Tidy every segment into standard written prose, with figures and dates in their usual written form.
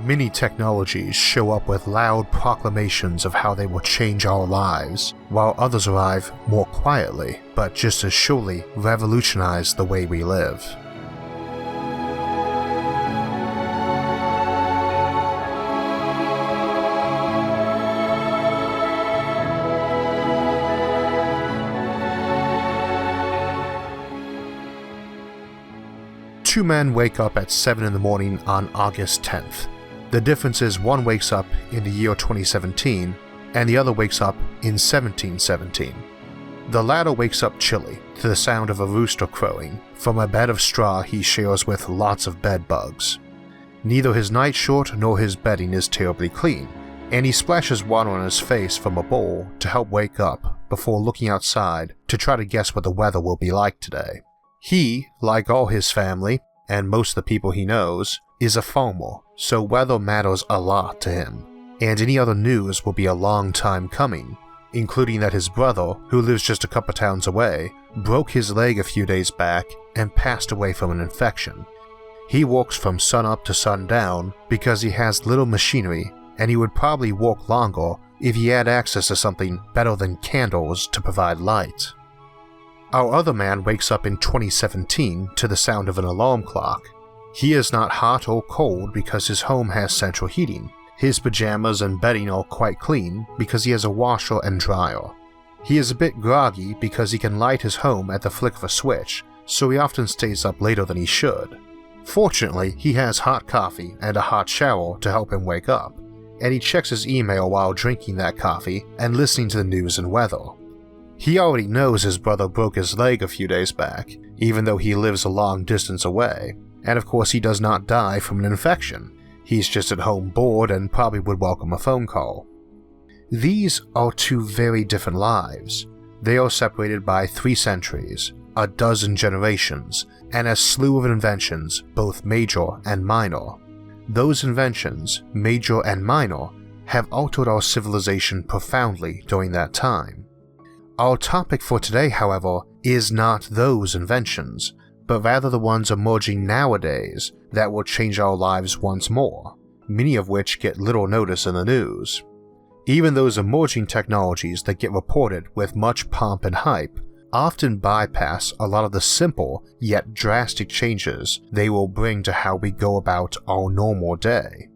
Many technologies show up with loud proclamations of how they will change our lives, while others arrive more quietly, but just as surely revolutionize the way we live. Two men wake up at 7 in the morning on August 10th. The difference is one wakes up in the year 2017 and the other wakes up in 1717. The latter wakes up chilly to the sound of a rooster crowing from a bed of straw he shares with lots of bed bugs. Neither his nightshirt nor his bedding is terribly clean, and he splashes water on his face from a bowl to help wake up before looking outside to try to guess what the weather will be like today. He, like all his family, and most of the people he knows, is a farmer, so weather matters a lot to him, and any other news will be a long time coming, including that his brother, who lives just a couple towns away, broke his leg a few days back and passed away from an infection. He works from sunup to sundown because he has little machinery, and he would probably work longer if he had access to something better than candles to provide light. Our other man wakes up in 2017 to the sound of an alarm clock. He is not hot or cold because his home has central heating. His pajamas and bedding are quite clean because he has a washer and dryer. He is a bit groggy because he can light his home at the flick of a switch, so he often stays up later than he should. Fortunately, he has hot coffee and a hot shower to help him wake up, and he checks his email while drinking that coffee and listening to the news and weather. He already knows his brother broke his leg a few days back, even though he lives a long distance away, and of course he does not die from an infection. He's just at home bored and probably would welcome a phone call. These are two very different lives. They are separated by 3 centuries, a dozen generations, and a slew of inventions, both major and minor. Those inventions, major and minor, have altered our civilization profoundly during that time. Our topic for today, however, is not those inventions, but rather the ones emerging nowadays that will change our lives once more, many of which get little notice in the news. Even those emerging technologies that get reported with much pomp and hype often bypass a lot of the simple yet drastic changes they will bring to how we go about our normal day.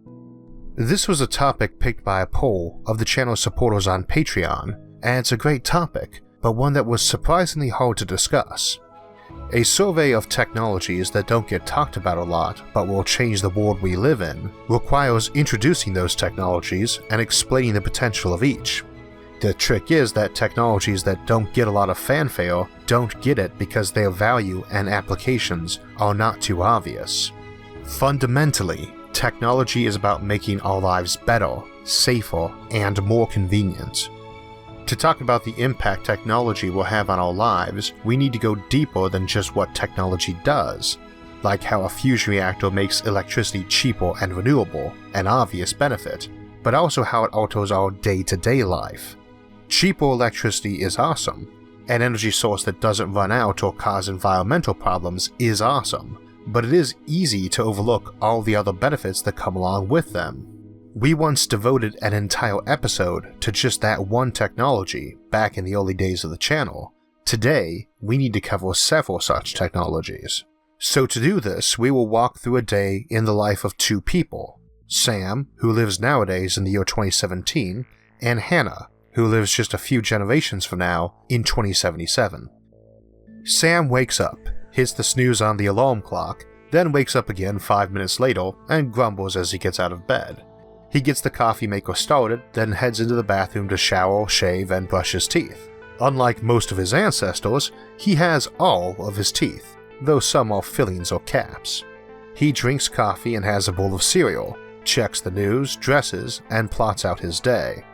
This was a topic picked by a poll of the channel's supporters on Patreon, and it's a great topic, but one that was surprisingly hard to discuss. A survey of technologies that don't get talked about a lot but will change the world we live in requires introducing those technologies and explaining the potential of each. The trick is that technologies that don't get a lot of fanfare don't get it because their value and applications are not too obvious. Fundamentally, technology is about making our lives better, safer, and more convenient. To talk about the impact technology will have on our lives, we need to go deeper than just what technology does, like how a fusion reactor makes electricity cheaper and renewable, an obvious benefit, but also how it alters our day-to-day life. Cheaper electricity is awesome. An energy source that doesn't run out or cause environmental problems is awesome, but it is easy to overlook all the other benefits that come along with them. We once devoted an entire episode to just that one technology back in the early days of the channel. Today, we need to cover several such technologies. So to do this, we will walk through a day in the life of 2 people, Sam, who lives nowadays in the year 2017, and Hannah, who lives just a few generations from now in 2077. Sam wakes up, hits the snooze on the alarm clock, then wakes up again 5 minutes later and grumbles as he gets out of bed. He gets the coffee maker started, then heads into the bathroom to shower, shave, and brush his teeth. Unlike most of his ancestors, he has all of his teeth, though some are fillings or caps. He drinks coffee and has a bowl of cereal, checks the news, dresses, and plots out his day.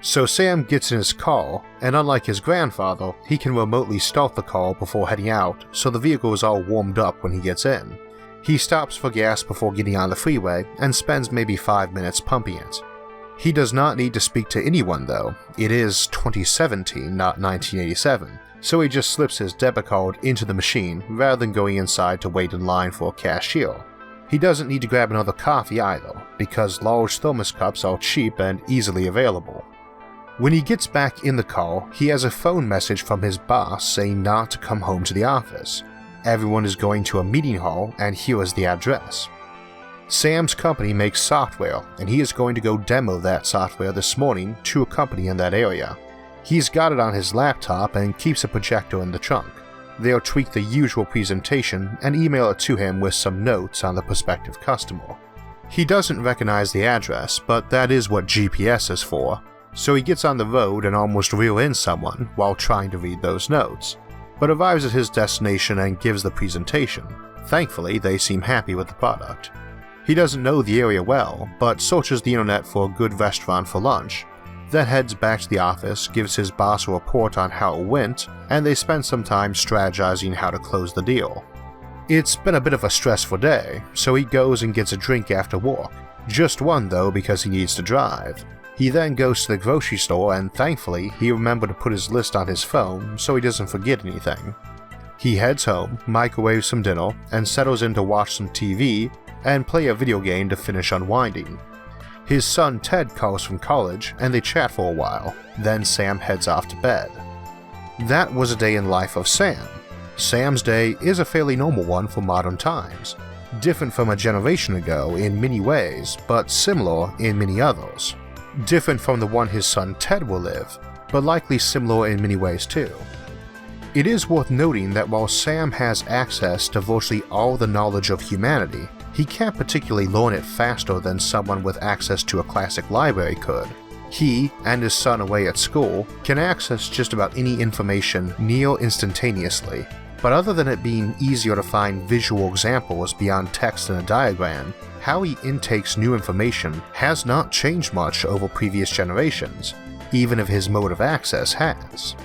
So Sam gets in his car, and unlike his grandfather, he can remotely start the car before heading out, so the vehicle is all warmed up when he gets in. He stops for gas before getting on the freeway and spends maybe 5 minutes pumping it. He does not need to speak to anyone though. It is 2017, not 1987, so he just slips his debit card into the machine rather than going inside to wait in line for a cashier. He doesn't need to grab another coffee either, because large thermos cups are cheap and easily available. When he gets back in the car, he has a phone message from his boss saying not to come home to the office. Everyone is going to a meeting hall, and here is the address. Sam's company makes software, and he is going to go demo that software this morning to a company in that area. He's got it on his laptop and keeps a projector in the trunk. They'll tweak the usual presentation and email it to him with some notes on the prospective customer. He doesn't recognize the address, but that is what GPS is for, so he gets on the road and almost reels in someone while trying to read those notes, but arrives at his destination and gives the presentation. Thankfully, they seem happy with the product. He doesn't know the area well, but searches the internet for a good restaurant for lunch, then heads back to the office, gives his boss a report on how it went, and they spend some time strategizing how to close the deal. It's been a bit of a stressful day, so he goes and gets a drink after work. Just one though, because he needs to drive. He then goes to the grocery store, and thankfully he remembered to put his list on his phone so he doesn't forget anything. He heads home, microwaves some dinner, and settles in to watch some TV and play a video game to finish unwinding. His son Ted calls from college and they chat for a while, then Sam heads off to bed. That was a day in life of Sam. Sam's day is a fairly normal one for modern times, different from a generation ago in many ways, but similar in many others. Different from the one his son Ted will live, but likely similar in many ways too. It is worth noting that while Sam has access to virtually all the knowledge of humanity, he can't particularly learn it faster than someone with access to a classic library could. He, and his son away at school, can access just about any information near instantaneously, but other than it being easier to find visual examples beyond text in a diagram, how he intakes new information has not changed much over previous generations, even if his mode of access has.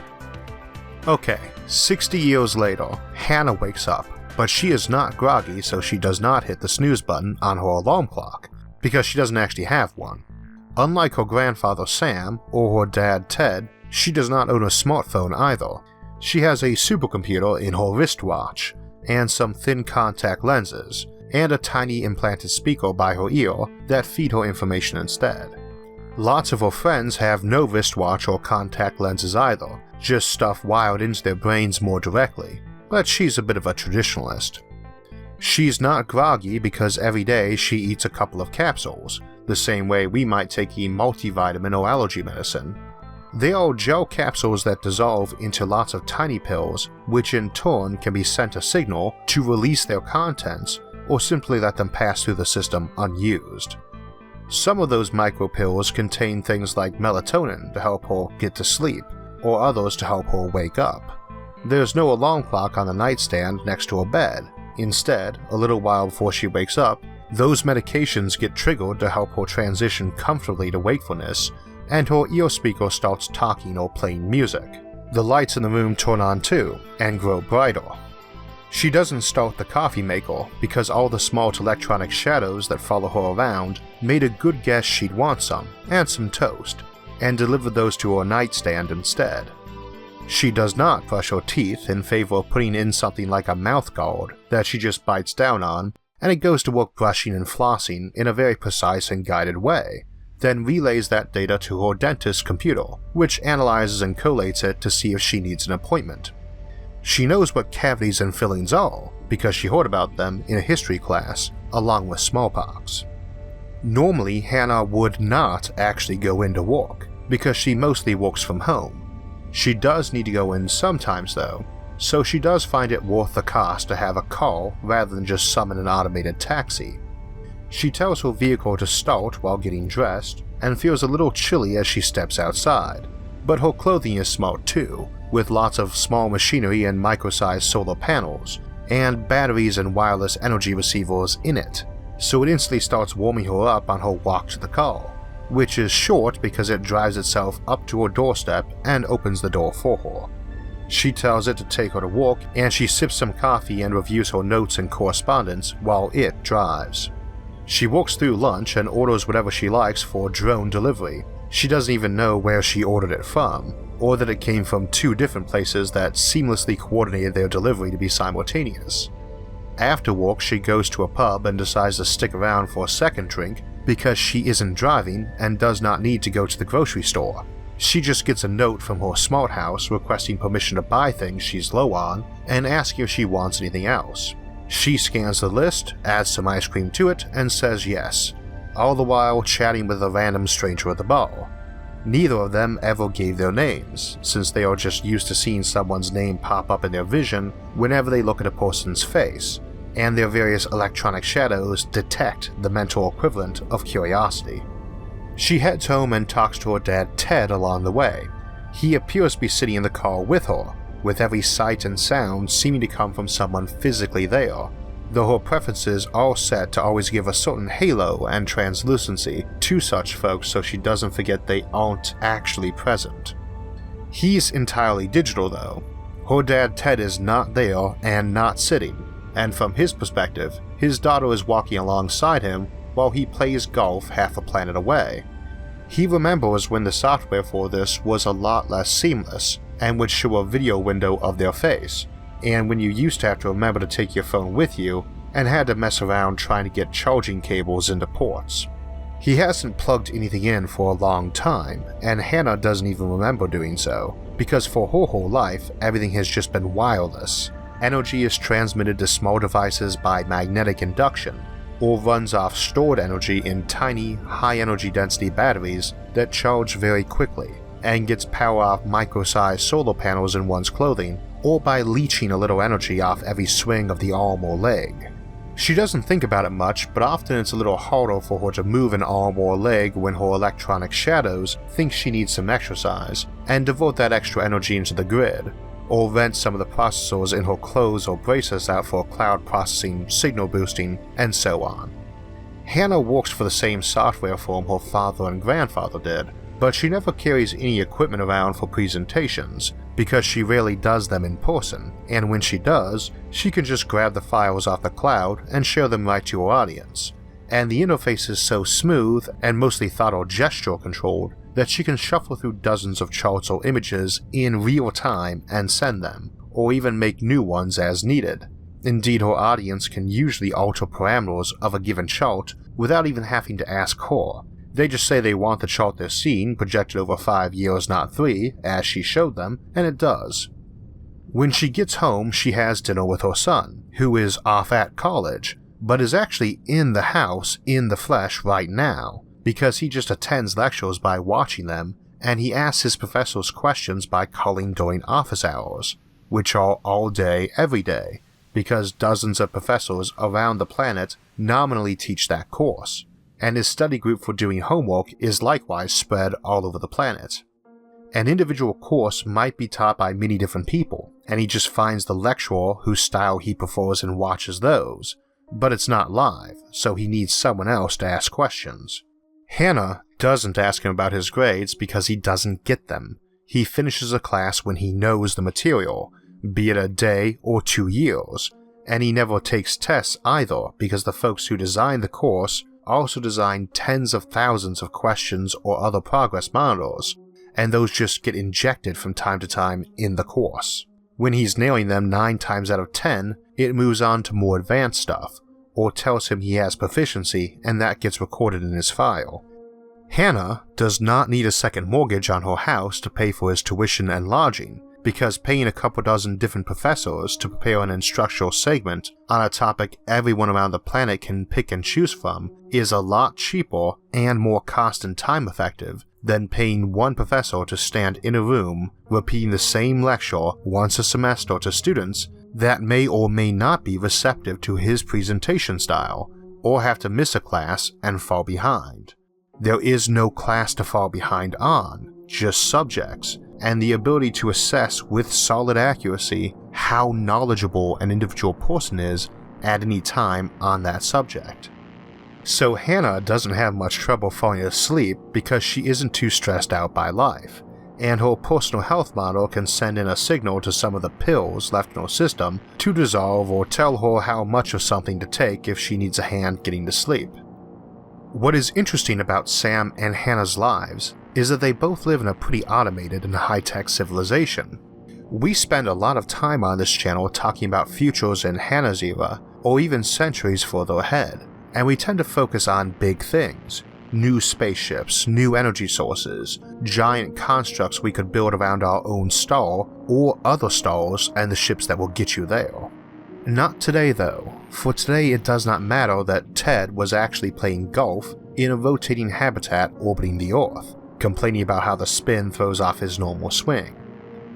Okay, 60 years later, Hannah wakes up, but she is not groggy, so she does not hit the snooze button on her alarm clock, because she doesn't actually have one. Unlike her grandfather Sam, or her dad Ted, she does not own a smartphone either. She has a supercomputer in her wristwatch, and some thin contact lenses, and a tiny implanted speaker by her ear that feed her information instead. Lots of her friends have no wristwatch or contact lenses either, just stuff wired into their brains more directly, but she's a bit of a traditionalist. She's not groggy because every day she eats a couple of capsules, the same way we might take a multivitamin or allergy medicine. They are gel capsules that dissolve into lots of tiny pills, which in turn can be sent a signal to release their contents or simply let them pass through the system unused. Some of those micropills contain things like melatonin to help her get to sleep, or others to help her wake up. There's no alarm clock on the nightstand next to her bed. Instead, a little while before she wakes up, those medications get triggered to help her transition comfortably to wakefulness, and her ear speaker starts talking or playing music. The lights in the room turn on too, and grow brighter. She doesn't start the coffee maker because all the small electronic shadows that follow her around made a good guess she'd want some, and some toast, and delivered those to her nightstand instead. She does not brush her teeth in favor of putting in something like a mouth guard that she just bites down on, and it goes to work brushing and flossing in a very precise and guided way, then relays that data to her dentist's computer, which analyzes and collates it to see if she needs an appointment. She knows what cavities and fillings are, because she heard about them in a history class, along with smallpox. Normally, Hannah would not actually go into work, because she mostly works from home. She does need to go in sometimes though, so she does find it worth the cost to have a car rather than just summon an automated taxi. She tells her vehicle to start while getting dressed, and feels a little chilly as she steps outside, but her clothing is smart too, with lots of small machinery and micro-sized solar panels, and batteries and wireless energy receivers in it, so it instantly starts warming her up on her walk to the car, which is short because it drives itself up to her doorstep and opens the door for her. She tells it to take her to work, and she sips some coffee and reviews her notes and correspondence while it drives. She walks through lunch and orders whatever she likes for drone delivery. She doesn't even know where she ordered it from, or that it came from two different places that seamlessly coordinated their delivery to be simultaneous. After work, she goes to a pub and decides to stick around for a second drink because she isn't driving and does not need to go to the grocery store. She just gets a note from her smart house requesting permission to buy things she's low on and asking if she wants anything else. She scans the list, adds some ice cream to it, and says yes, all the while chatting with a random stranger at the bar. Neither of them ever gave their names, since they are just used to seeing someone's name pop up in their vision whenever they look at a person's face, and their various electronic shadows detect the mental equivalent of curiosity. She heads home and talks to her dad Ted along the way. He appears to be sitting in the car with her, with every sight and sound seeming to come from someone physically there, though her preferences are set to always give a certain halo and translucency to such folks so she doesn't forget they aren't actually present. He's entirely digital though. Her dad Ted is not there and not sitting, and from his perspective, his daughter is walking alongside him while he plays golf half a planet away. He remembers when the software for this was a lot less seamless and would show a video window of their face, and when you used to have to remember to take your phone with you and had to mess around trying to get charging cables into ports. He hasn't plugged anything in for a long time, and Hannah doesn't even remember doing so, because for her whole life everything has just been wireless. Energy is transmitted to small devices by magnetic induction, or runs off stored energy in tiny, high-energy density batteries that charge very quickly, and gets power off micro-sized solar panels in one's clothing, or by leeching a little energy off every swing of the arm or leg. She doesn't think about it much, but often it's a little harder for her to move an arm or leg when her electronic shadows think she needs some exercise, and devote that extra energy into the grid, or rent some of the processors in her clothes or braces out for cloud processing, signal boosting, and so on. Hannah works for the same software firm her father and grandfather did, but she never carries any equipment around for presentations because she rarely does them in person, and when she does, she can just grab the files off the cloud and share them right to her audience. And the interface is so smooth and mostly thought or gesture controlled that she can shuffle through dozens of charts or images in real time and send them, or even make new ones as needed. Indeed, her audience can usually alter parameters of a given chart without even having to ask her. They just say they want the chart they're seeing projected over 5 years, not 3, as she showed them, and it does. When she gets home, she has dinner with her son, who is off at college, but is actually in the house in the flesh right now, because he just attends lectures by watching them, and he asks his professors questions by calling during office hours, which are all day, every day, because dozens of professors around the planet nominally teach that course, and his study group for doing homework is likewise spread all over the planet. An individual course might be taught by many different people, and he just finds the lecturer whose style he prefers and watches those, but it's not live, so he needs someone else to ask questions. Hannah doesn't ask him about his grades because he doesn't get them. He finishes a class when he knows the material, be it a day or 2 years, and he never takes tests either because the folks who designed the course also designed tens of thousands of questions or other progress monitors, and those just get injected from time to time in the course. When he's nailing them 9 times out of 10, it moves on to more advanced stuff, or tells him he has proficiency and that gets recorded in his file. Hannah does not need a second mortgage on her house to pay for his tuition and lodging, because paying a couple dozen different professors to prepare an instructional segment on a topic everyone around the planet can pick and choose from is a lot cheaper and more cost and time effective than paying one professor to stand in a room repeating the same lecture once a semester to students that may or may not be receptive to his presentation style, or have to miss a class and fall behind. There is no class to fall behind on, just subjects, and the ability to assess with solid accuracy how knowledgeable an individual person is at any time on that subject. So Hannah doesn't have much trouble falling asleep because she isn't too stressed out by life, and her personal health model can send in a signal to some of the pills left in her system to dissolve or tell her how much of something to take if she needs a hand getting to sleep. What is interesting about Sam and Hannah's lives is that they both live in a pretty automated and high-tech civilization. We spend a lot of time on this channel talking about futures in Hannah's era, or even centuries further ahead, and we tend to focus on big things. New spaceships, new energy sources, giant constructs we could build around our own star, or other stars and the ships that will get you there. Not today though, for today it does not matter that Ted was actually playing golf in a rotating habitat orbiting the Earth, complaining about how the spin throws off his normal swing.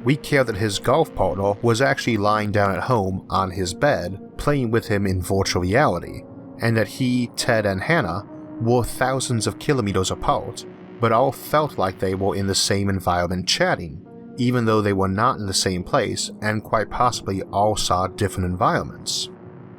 We care that his golf partner was actually lying down at home on his bed playing with him in virtual reality, and that he, Ted, and Hannah were thousands of kilometers apart, but all felt like they were in the same environment chatting, even though they were not in the same place and quite possibly all saw different environments.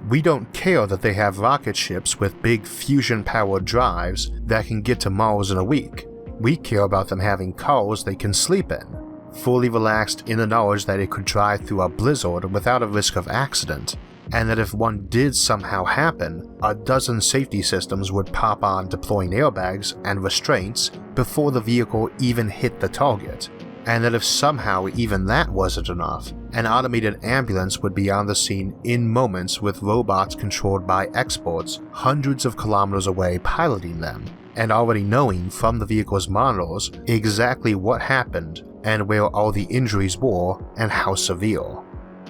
We don't care that they have rocket ships with big fusion-powered drives that can get to Mars in a week. We care about them having cars they can sleep in, fully relaxed in the knowledge that it could drive through a blizzard without a risk of accident, and that if one did somehow happen, a dozen safety systems would pop on deploying airbags and restraints before the vehicle even hit the target, and that if somehow even that wasn't enough, an automated ambulance would be on the scene in moments with robots controlled by experts hundreds of kilometers away piloting them, and already knowing from the vehicle's monitors exactly what happened and where all the injuries were and how severe.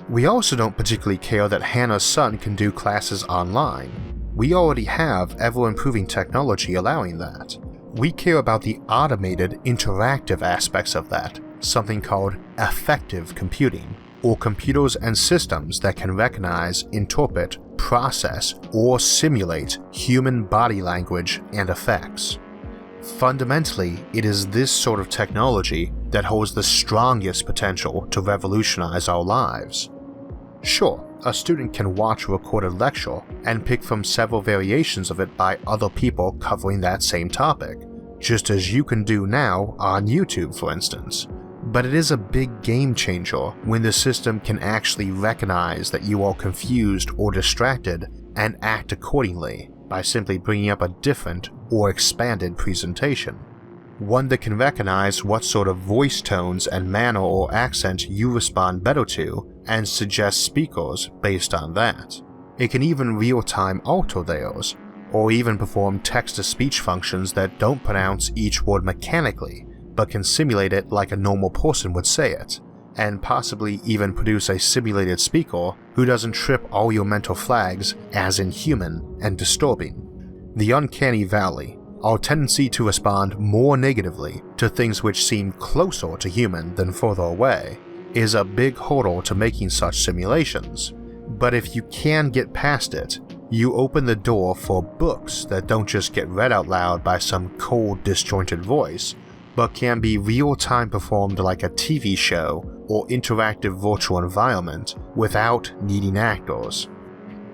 We also don't particularly care that Hannah's son can do classes online. We already have ever-improving technology allowing that. We care about the automated, interactive aspects of that, something called affective computing, or computers and systems that can recognize, interpret, process, or simulate human body language and effects. Fundamentally, it is this sort of technology that holds the strongest potential to revolutionize our lives. Sure, a student can watch a recorded lecture and pick from several variations of it by other people covering that same topic, just as you can do now on YouTube for instance. But it is a big game changer when the system can actually recognize that you are confused or distracted and act accordingly by simply bringing up a different or expanded presentation. One that can recognize what sort of voice tones and manner or accent you respond better to and suggest speakers based on that. It can even real-time alter theirs, or even perform text-to-speech functions that don't pronounce each word mechanically, but can simulate it like a normal person would say it, and possibly even produce a simulated speaker who doesn't trip all your mental flags as inhuman and disturbing. The uncanny valley, our tendency to respond more negatively to things which seem closer to human than further away, is a big hurdle to making such simulations. But if you can get past it, you open the door for books that don't just get read out loud by some cold, disjointed voice, but can be real-time performed like a TV show or interactive virtual environment without needing actors.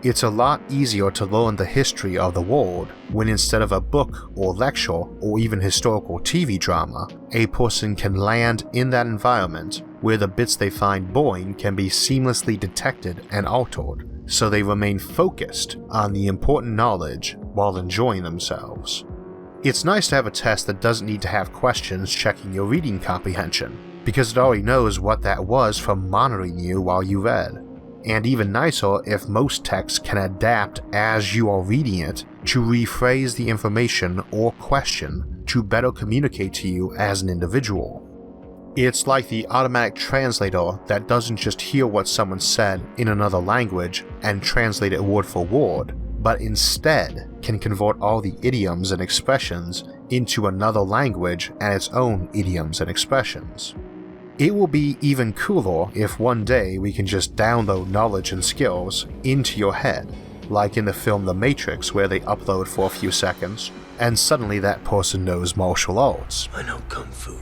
It's a lot easier to learn the history of the world when instead of a book or lecture or even historical TV drama, a person can land in that environment where the bits they find boring can be seamlessly detected and altered, so they remain focused on the important knowledge while enjoying themselves. It's nice to have a test that doesn't need to have questions checking your reading comprehension, because it already knows what that was from monitoring you while you read. And even nicer if most text can adapt as you are reading it to rephrase the information or question to better communicate to you as an individual. It's like the automatic translator that doesn't just hear what someone said in another language and translate it word for word, but instead can convert all the idioms and expressions into another language and its own idioms and expressions. It will be even cooler if one day we can just download knowledge and skills into your head, like in the film The Matrix where they upload for a few seconds, and suddenly that person knows martial arts. I know Kung Fu.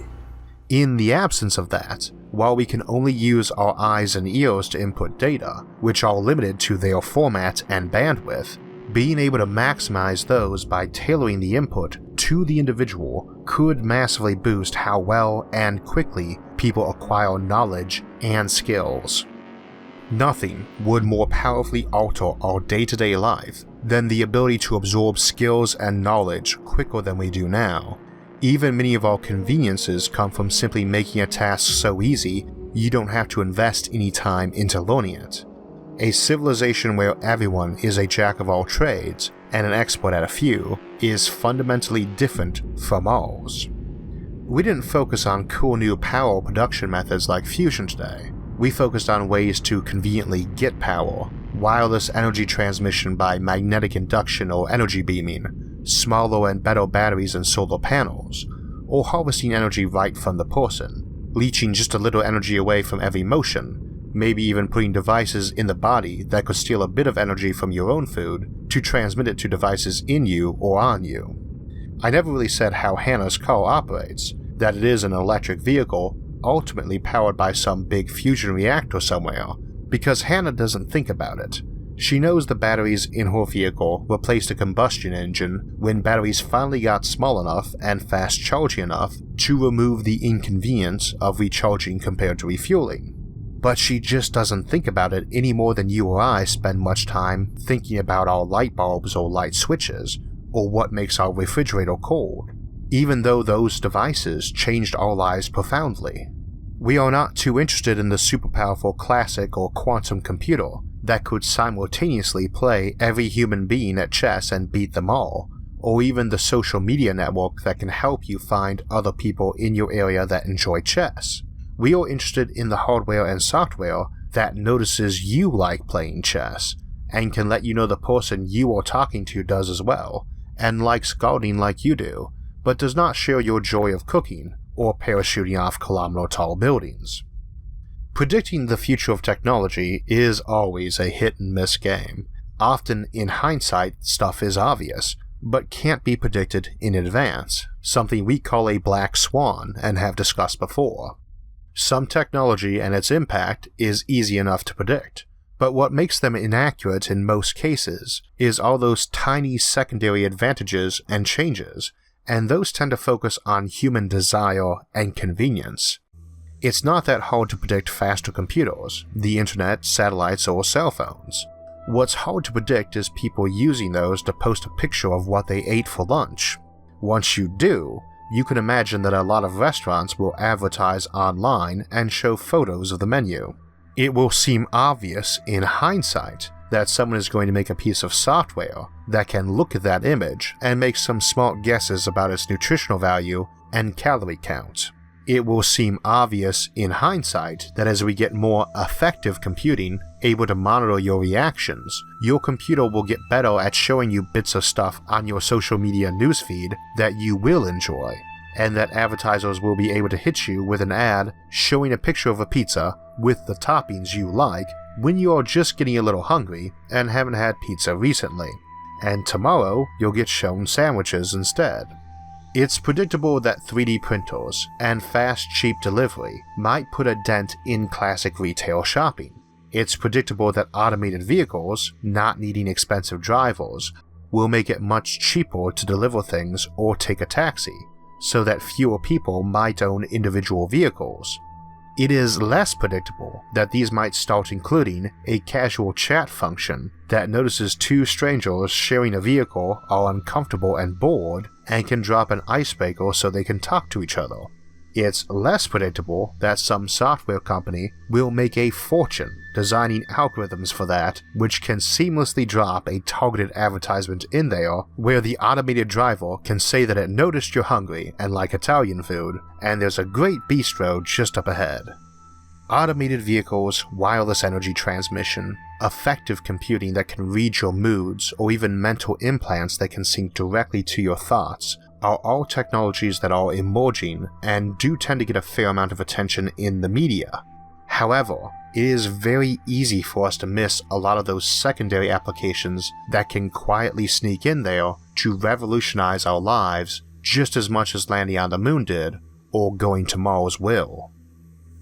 In the absence of that, while we can only use our eyes and ears to input data, which are limited to their format and bandwidth, being able to maximize those by tailoring the input to the individual could massively boost how well and quickly people acquire knowledge and skills. Nothing would more powerfully alter our day-to-day life than the ability to absorb skills and knowledge quicker than we do now. Even many of our conveniences come from simply making a task so easy you don't have to invest any time into learning it. A civilization where everyone is a jack of all trades and an expert at a few is fundamentally different from ours. We didn't focus on cool new power production methods like fusion today. We focused on ways to conveniently get power, wireless energy transmission by magnetic induction or energy beaming, smaller and better batteries and solar panels, or harvesting energy right from the person, leeching just a little energy away from every motion, maybe even putting devices in the body that could steal a bit of energy from your own food to transmit it to devices in you or on you. I never really said how Hannah's car operates, that it is an electric vehicle ultimately powered by some big fusion reactor somewhere, because Hannah doesn't think about it. She knows the batteries in her vehicle replaced a combustion engine when batteries finally got small enough and fast charging enough to remove the inconvenience of recharging compared to refueling. But she just doesn't think about it any more than you or I spend much time thinking about our light bulbs or light switches, or what makes our refrigerator cold, even though those devices changed our lives profoundly. We are not too interested in the super powerful classic or quantum computer that could simultaneously play every human being at chess and beat them all, or even the social media network that can help you find other people in your area that enjoy chess. We are interested in the hardware and software that notices you like playing chess, and can let you know the person you are talking to does as well, and likes gardening like you do, but does not share your joy of cooking or parachuting off kilometer-tall buildings. Predicting the future of technology is always a hit-and-miss game. Often, in hindsight, stuff is obvious, but can't be predicted in advance, something we call a black swan and have discussed before. Some technology and its impact is easy enough to predict, but what makes them inaccurate in most cases is all those tiny secondary advantages and changes, and those tend to focus on human desire and convenience. It's not that hard to predict faster computers, the internet, satellites, or cell phones. What's hard to predict is people using those to post a picture of what they ate for lunch. Once you do, you can imagine that a lot of restaurants will advertise online and show photos of the menu. It will seem obvious in hindsight that someone is going to make a piece of software that can look at that image and make some smart guesses about its nutritional value and calorie count. It will seem obvious in hindsight that as we get more effective computing able to monitor your reactions, your computer will get better at showing you bits of stuff on your social media newsfeed that you will enjoy, and that advertisers will be able to hit you with an ad showing a picture of a pizza with the toppings you like when you are just getting a little hungry and haven't had pizza recently, and tomorrow you'll get shown sandwiches instead. It's predictable that 3D printers and fast, cheap delivery might put a dent in classic retail shopping. It's predictable that automated vehicles, not needing expensive drivers, will make it much cheaper to deliver things or take a taxi, so that fewer people might own individual vehicles. It is less predictable that these might start including a casual chat function that notices two strangers sharing a vehicle are uncomfortable and bored and can drop an icebreaker so they can talk to each other. It's less predictable that some software company will make a fortune designing algorithms for that which can seamlessly drop a targeted advertisement in there where the automated driver can say that it noticed you're hungry and like Italian food, and there's a great bistro just up ahead. Automated vehicles, wireless energy transmission, effective computing that can read your moods, or even mental implants that can sync directly to your thoughts are all technologies that are emerging and do tend to get a fair amount of attention in the media. However, it is very easy for us to miss a lot of those secondary applications that can quietly sneak in there to revolutionize our lives just as much as landing on the moon did, or going to Mars will.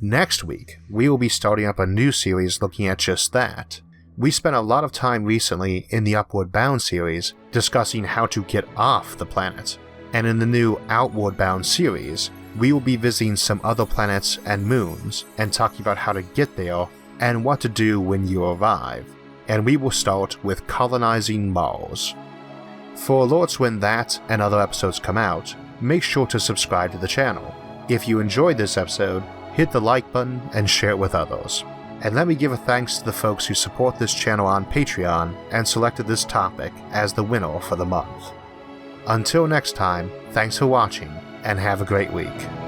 Next week, we will be starting up a new series looking at just that. We spent a lot of time recently in the Upward Bound series discussing how to get off the planet, and in the new Outward Bound series, we will be visiting some other planets and moons and talking about how to get there and what to do when you arrive, and we will start with colonizing Mars. For alerts when that and other episodes come out, make sure to subscribe to the channel. If you enjoyed this episode, hit the like button and share it with others. And let me give a thanks to the folks who support this channel on Patreon and selected this topic as the winner for the month. Until next time, thanks for watching, and have a great week.